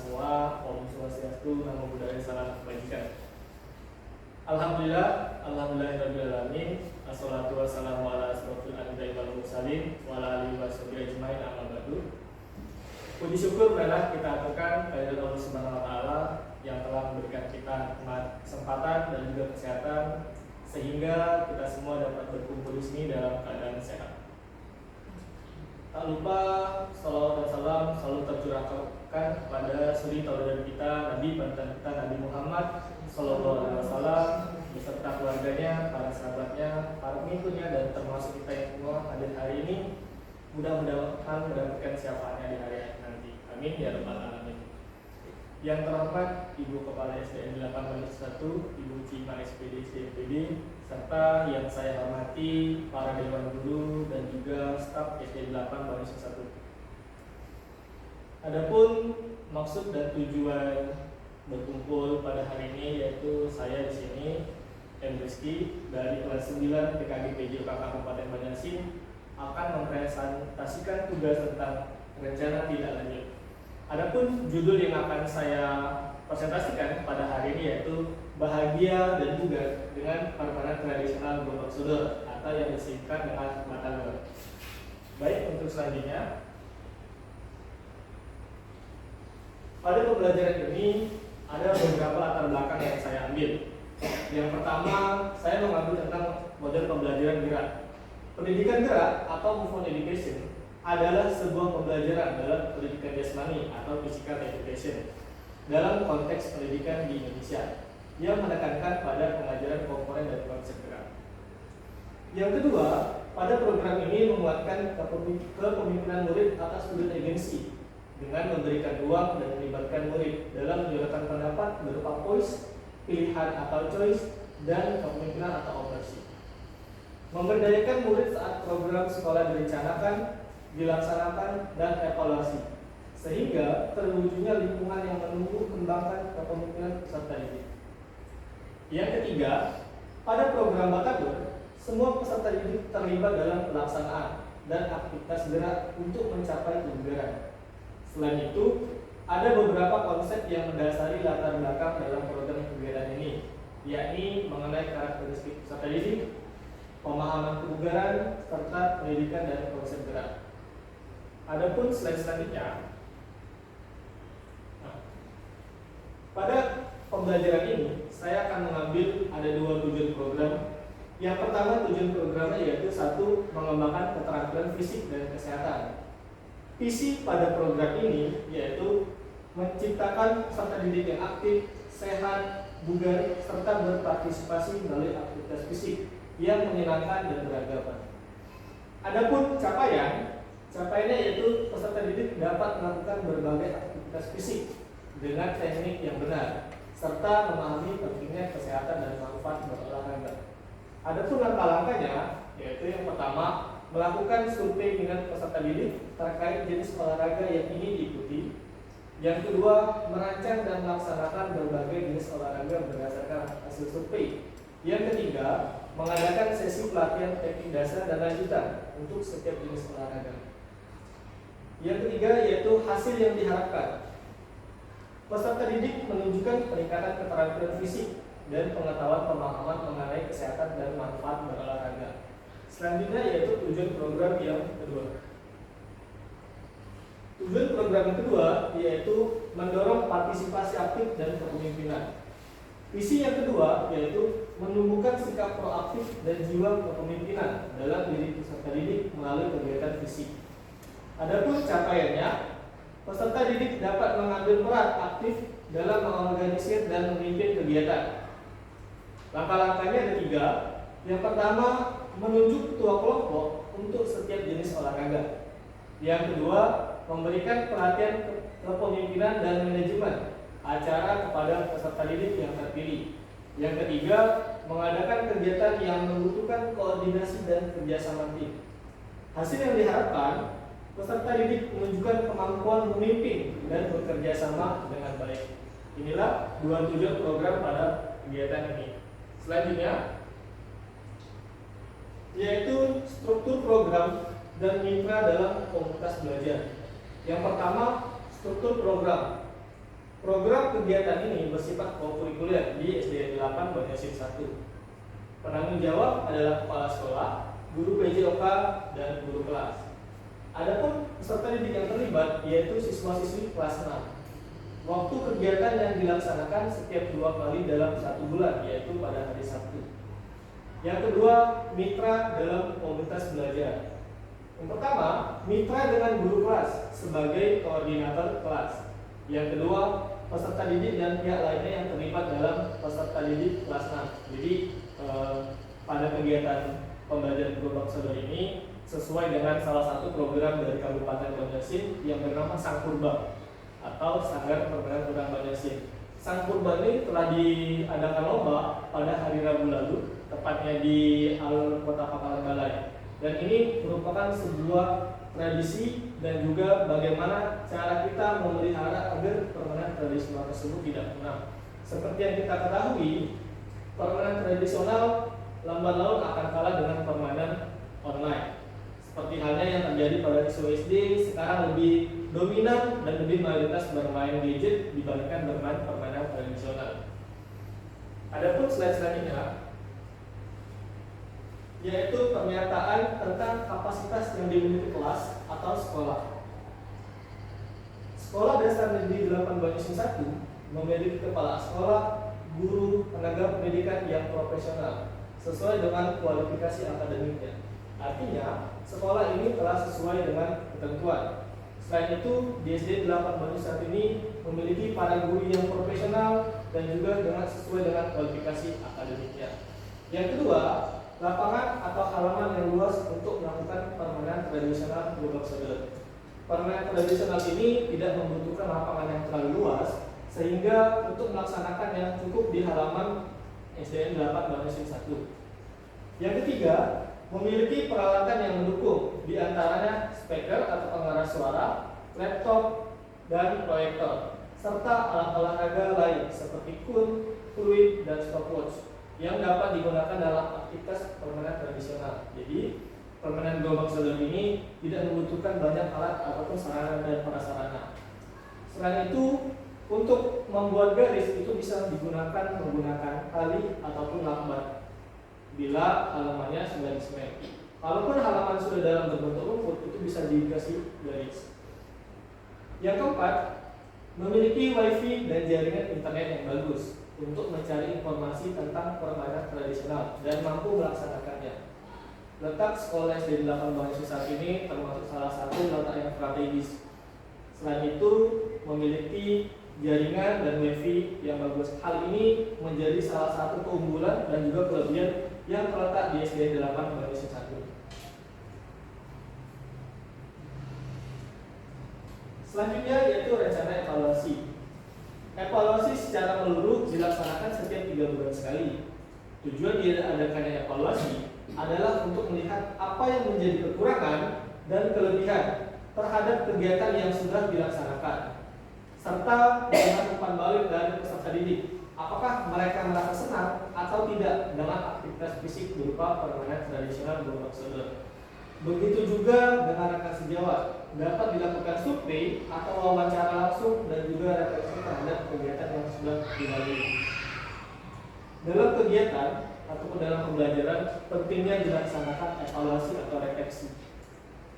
semua. Om Swastiastu, Namo Buddhaya, salam kebajikan. Alhamdulillahirrahmanirrahim. Assalatu wassalamu ala asrofil anbiya'i wal mursalin wa ala alihi washabihi ajmain, amma ba'du. Puji syukur adalah kita aturkan kepada Allah Subhanahu wa taala yang telah memberikan kita kesempatan dan juga kesehatan sehingga kita semua dapat berkumpul di sini dalam keadaan sehat. Tak lupa salawat dan salam selalu tercurahkan kepada suri tauladan kita, Nabi panutan kita, Nabi Muhammad Sallallahu Alaihi Wasallam beserta keluarganya, para sahabatnya, para pengikutnya, dan termasuk kita yang semua hadir hari ini. Mudah-mudahan mendapatkan syafaatnya di hari akhir nanti. Amin ya rabbal alamin. Yang terhormat Ibu Kepala SDN 8/1, Ibu Cima SPD SDPD, serta yang saya hormati para dewan guru dan juga staf SD 8/1. Adapun maksud dan tujuan berkumpul pada hari ini yaitu saya di sini M. Rizky dari kelas 9 PKG PJOK Kabupaten Banjarmasin akan mempresentasikan tugas tentang rencana tindak lanjut. Adapun judul yang akan saya presentasikan pada hari ini yaitu bahagia dan juga dengan permainan tradisional Gotong Sodor atau yang disingkat dengan Matagor. Baik, untuk selanjutnya pada pembelajaran ini ada beberapa latar belakang yang saya ambil. Yang pertama, saya mengambil tentang model pembelajaran gerak. Pendidikan gerak atau movement education adalah sebuah pembelajaran dalam pendidikan jasmani atau physical education dalam konteks pendidikan di Indonesia yang menekankan pada pengajaran komponen dan konsep gerak. Yang kedua, pada program ini menguatkan kepemimpinan murid atas student agency dengan memberikan ruang dan melibatkan murid dalam menyuarakan pendapat berupa voice, pilihan atau choice, dan kepemimpinan atau ownership. Memberdayakan murid saat program sekolah direncanakan, dilaksanakan, dan evaluasi, sehingga terwujudnya lingkungan yang menumbuh kembangkan kepemimpinan peserta didik. Yang ketiga, pada program Batagor, semua peserta didik terlibat dalam pelaksanaan dan aktivitas gerak untuk mencapai kebugaran. Selain itu, ada beberapa konsep yang mendasari latar belakang dalam program kegiatan ini, yakni mengenai karakteristik peserta didik, pemahaman kebugaran, serta pendidikan dan konsep gerak. Adapun slide selanjutnya, pada pembelajaran ini saya akan mengambil ada dua tujuan program. Yang pertama, tujuan programnya yaitu satu, mengembangkan keterampilan fisik dan kesehatan. Visi pada program ini yaitu menciptakan peserta didik yang aktif, sehat, bugar, serta berpartisipasi melalui aktivitas fisik yang menyenangkan dan beragam. Adapun capaiannya yaitu peserta didik dapat melakukan berbagai aktivitas fisik dengan teknik yang benar, serta memahami pentingnya kesehatan dan manfaat berolahraga. Adapun langkah-langkahnya yaitu yang pertama, melakukan survei minat peserta didik terkait jenis olahraga yang ingin diikuti. Yang kedua, merancang dan melaksanakan berbagai jenis olahraga berdasarkan hasil survei. Yang ketiga, mengadakan sesi pelatihan teknik dasar dan lanjutan untuk setiap jenis olahraga. Yang ketiga yaitu hasil yang diharapkan. Peserta didik menunjukkan peningkatan keterampilan fisik dan pengetahuan pemahaman mengenai kesehatan dan manfaat berolahraga. Selanjutnya yaitu tujuan program yang kedua. Tujuan program yang kedua yaitu mendorong partisipasi aktif dan kepemimpinan. Visi yang kedua yaitu menumbuhkan sikap proaktif dan jiwa kepemimpinan dalam diri peserta didik melalui kegiatan fisik. Adapun capaiannya, peserta didik dapat mengambil peran aktif dalam mengorganisir dan memimpin kegiatan. Langkah-langkahnya ada tiga. Yang pertama, menunjuk ketua kelompok untuk setiap jenis olahraga. Yang kedua, memberikan perhatian kepemimpinan dan manajemen acara kepada peserta didik yang terpilih. Yang ketiga, mengadakan kegiatan yang membutuhkan koordinasi dan kerjasama tim. Hasil yang diharapkan, peserta didik menunjukkan kemampuan memimpin dan bekerja sama dengan baik. Inilah dua tujuan program pada kegiatan ini. Selanjutnya, yaitu struktur program dan mitra dalam komunitas belajar. Yang pertama, struktur program. Program kegiatan ini bersifat kokurikuler di SDN 8 Banjarmasin 1. Penanggung jawab adalah kepala sekolah, guru PJOK, dan guru kelas. Adapun peserta didik yang terlibat yaitu siswa-siswi kelas 6. Waktu kegiatan yang dilaksanakan setiap 2 kali dalam 1 bulan, yaitu pada hari Sabtu. Yang kedua, mitra dalam komunitas belajar. Yang pertama, mitra dengan guru kelas sebagai koordinator kelas. Yang kedua, peserta didik dan pihak lainnya yang terlibat dalam peserta didik kelas 6. Jadi pada kegiatan pembelajaran gerobak sodor ini sesuai dengan salah satu program dari Kabupaten Banjarmasin yang bernama Sang Purba atau Sanggar Permainan Kurang Banjarmasin. Sang Purba ini telah diadakan lomba pada hari Rabu lalu, tepatnya di alun Kota Pangkalan Balai. Dan ini merupakan sebuah tradisi dan juga bagaimana cara kita memelihara agar permainan tradisional tersebut tidak punah. Seperti yang kita ketahui, permainan tradisional lambat laun akan kalah dengan permainan online. Seperti halnya yang terjadi pada siswa SD, sekarang lebih dominan dan lebih mayoritas bermain gadget dibandingkan bermain permainan tradisional. Adapun slide selanjutnya yaitu pernyataan tentang kapasitas yang dimiliki kelas atau sekolah. Sekolah Dasar Negeri 8 Banjarmasin 1 memiliki kepala sekolah, guru, tenaga pendidikan yang profesional sesuai dengan kualifikasi akademiknya. Artinya, sekolah ini telah sesuai dengan ketentuan. Selain itu, di SD 8 Banjarmasin 1 ini memiliki para guru yang profesional dan juga sesuai dengan kualifikasi akademiknya. Yang kedua, lapangan atau halaman yang luas untuk melakukan permainan tradisional gerobak sodor. Permainan tradisional ini tidak membutuhkan lapangan yang terlalu luas, sehingga untuk melaksanakan yang cukup di halaman SDN 8 Banjarmasin 1. Yang ketiga, memiliki peralatan yang mendukung, diantaranya speaker atau pengeras suara, laptop, dan proyektor, serta alat olahraga lain seperti kun, fluid, dan stopwatch yang dapat digunakan dalam aktivitas permainan tradisional. Jadi, permainan gerobak sodor ini tidak membutuhkan banyak alat ataupun sarana dan prasarana. Selain itu, untuk membuat garis itu bisa digunakan menggunakan tali ataupun lakban bila halamannya sudah disemen. Kalaupun halaman sudah dalam berbentuk rumput, itu bisa dikasih garis. Yang keempat, memiliki wifi dan jaringan internet yang bagus untuk mencari informasi tentang permainan tradisional dan mampu melaksanakannya. Letak sekolah SD 8 Banjarmasin 1 ini termasuk salah satu letak yang strategis. Selain itu, memiliki jaringan dan wifi yang bagus. Hal ini menjadi salah satu keunggulan dan juga kelebihan yang terletak di SD 8 Banjarmasin 1. Selanjutnya yaitu rencana evaluasi. Evaluasi secara menyeluruh dilaksanakan setiap 3 bulan sekali. Tujuan diadakannya evaluasi adalah untuk melihat apa yang menjadi kekurangan dan kelebihan terhadap kegiatan yang sudah dilaksanakan, serta melihat umpan balik dari peserta didik. Apakah mereka merasa senang atau tidak dengan aktivitas fisik berupa permainan tradisional gerobak sodor. Begitu juga dengan rekan sejawat, dapat dilakukan survei atau wawancara langsung dan juga refleksi terhadap kegiatan yang sudah dilalui. Dalam kegiatan ataupun dalam pembelajaran pentingnya dilaksanakan evaluasi atau refleksi.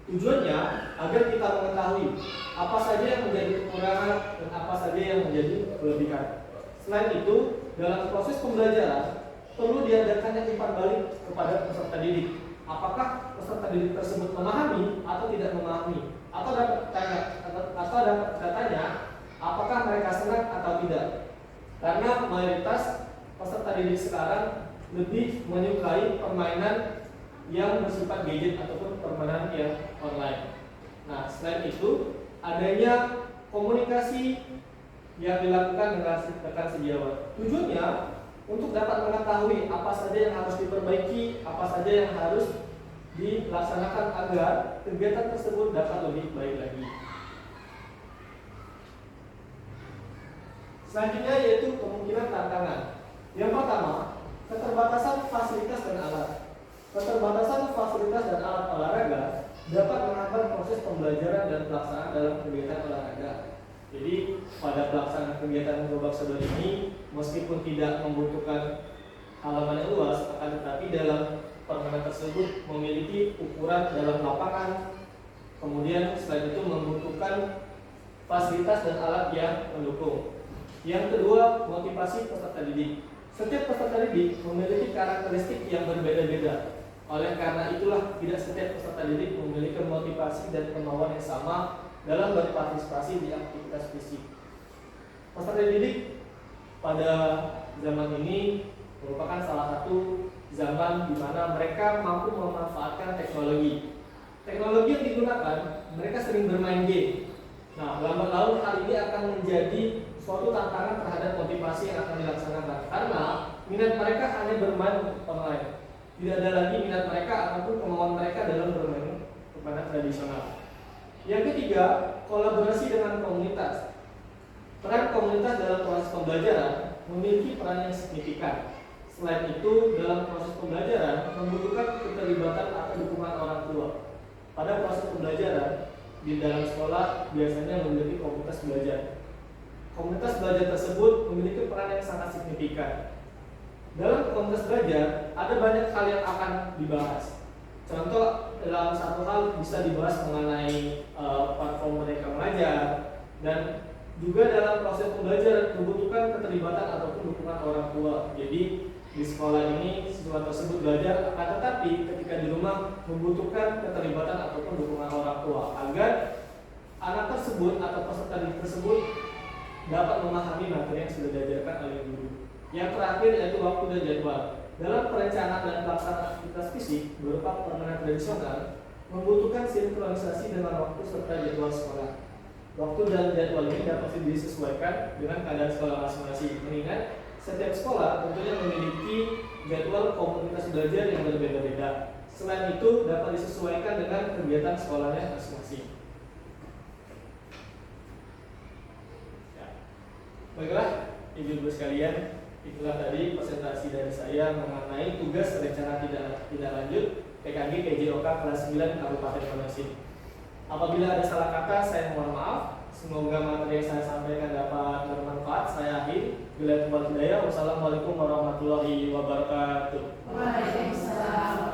Tujuannya agar kita mengetahui apa saja yang menjadi kekurangan dan apa saja yang menjadi kelebihan. Selain itu, dalam proses pembelajaran perlu diadakannya umpan balik kepada peserta didik. Apakah peserta didik tersebut memahami atau tidak memahami? Atau dapat tanya apakah mereka senang atau tidak? Karena mayoritas peserta didik sekarang lebih menyukai permainan yang bersifat gadget ataupun permainan yang online. Nah, selain itu adanya komunikasi yang dilakukan dengan rekan sejawat. Tujuannya untuk dapat mengetahui apa saja yang harus diperbaiki, apa saja yang harus dilaksanakan agar kegiatan tersebut dapat lebih baik lagi. Selanjutnya yaitu kemungkinan tantangan. Yang pertama, keterbatasan fasilitas dan alat. Keterbatasan fasilitas dan alat olahraga dapat menghambat proses pembelajaran dan pelaksanaan dalam kegiatan olahraga. Jadi pada pelaksanaan kegiatan gerobak sodor ini, meskipun tidak membutuhkan halaman yang luas, akan tetapi dalam permainan tersebut memiliki ukuran dalam lapangan. Kemudian selain itu membutuhkan fasilitas dan alat yang mendukung. Yang kedua, motivasi peserta didik. Setiap peserta didik memiliki karakteristik yang berbeda-beda. Oleh karena itulah tidak setiap peserta didik memiliki motivasi dan kemauan yang sama dalam berpartisipasi di aktivitas fisik. Peserta didik pada zaman ini merupakan salah satu zaman di mana mereka mampu memanfaatkan teknologi. Teknologi yang digunakan, mereka sering bermain game. Nah, lambat laun hal ini akan menjadi suatu tantangan terhadap motivasi yang akan dilaksanakan karena minat mereka hanya bermain online. Tidak ada lagi minat mereka ataupun kemauan mereka dalam bermain permainan tradisional. Yang ketiga, kolaborasi dengan komunitas. Peran komunitas dalam proses pembelajaran memiliki peran yang signifikan. Selain itu, dalam proses pembelajaran membutuhkan keterlibatan atau dukungan orang tua. Pada proses pembelajaran di dalam sekolah biasanya memiliki komunitas belajar. Komunitas belajar tersebut memiliki peran yang sangat signifikan. Dalam komunitas belajar, ada banyak hal yang akan dibahas. Contoh, dalam satu hal bisa dibahas mengenai platform mereka mengajar, dan juga dalam proses pembelajaran membutuhkan keterlibatan ataupun dukungan orang tua. Jadi di sekolah ini siswa tersebut belajar, akan tetapi ketika di rumah membutuhkan keterlibatan ataupun dukungan orang tua agar anak tersebut atau peserta didik tersebut dapat memahami materi yang sudah diajarkan oleh guru. Yang terakhir yaitu waktu dan jadwal. Dalam perencanaan dan pelaksanaan aktivitas fisik berupa permainan tradisional membutuhkan sinkronisasi dengan waktu serta jadwal sekolah. Waktu dan jadwal ini dapat disesuaikan dengan keadaan sekolah masing-masing. Mengingat setiap sekolah tentunya memiliki jadwal komunitas belajar yang berbeda-beda. Selain itu dapat disesuaikan dengan kegiatan sekolahnya masing-masing. Ya. Baiklah, ibu-ibu sekalian, itulah tadi presentasi dari saya mengenai tugas rencana tidak lanjut PKG PJOK kelas 9 Kabupaten Monosik. Apabila ada salah kata, saya mohon maaf. Semoga materi yang saya sampaikan dapat bermanfaat. Saya akhiri. Wassalamualaikum warahmatullahi wabarakatuh. Waalaikumsalam.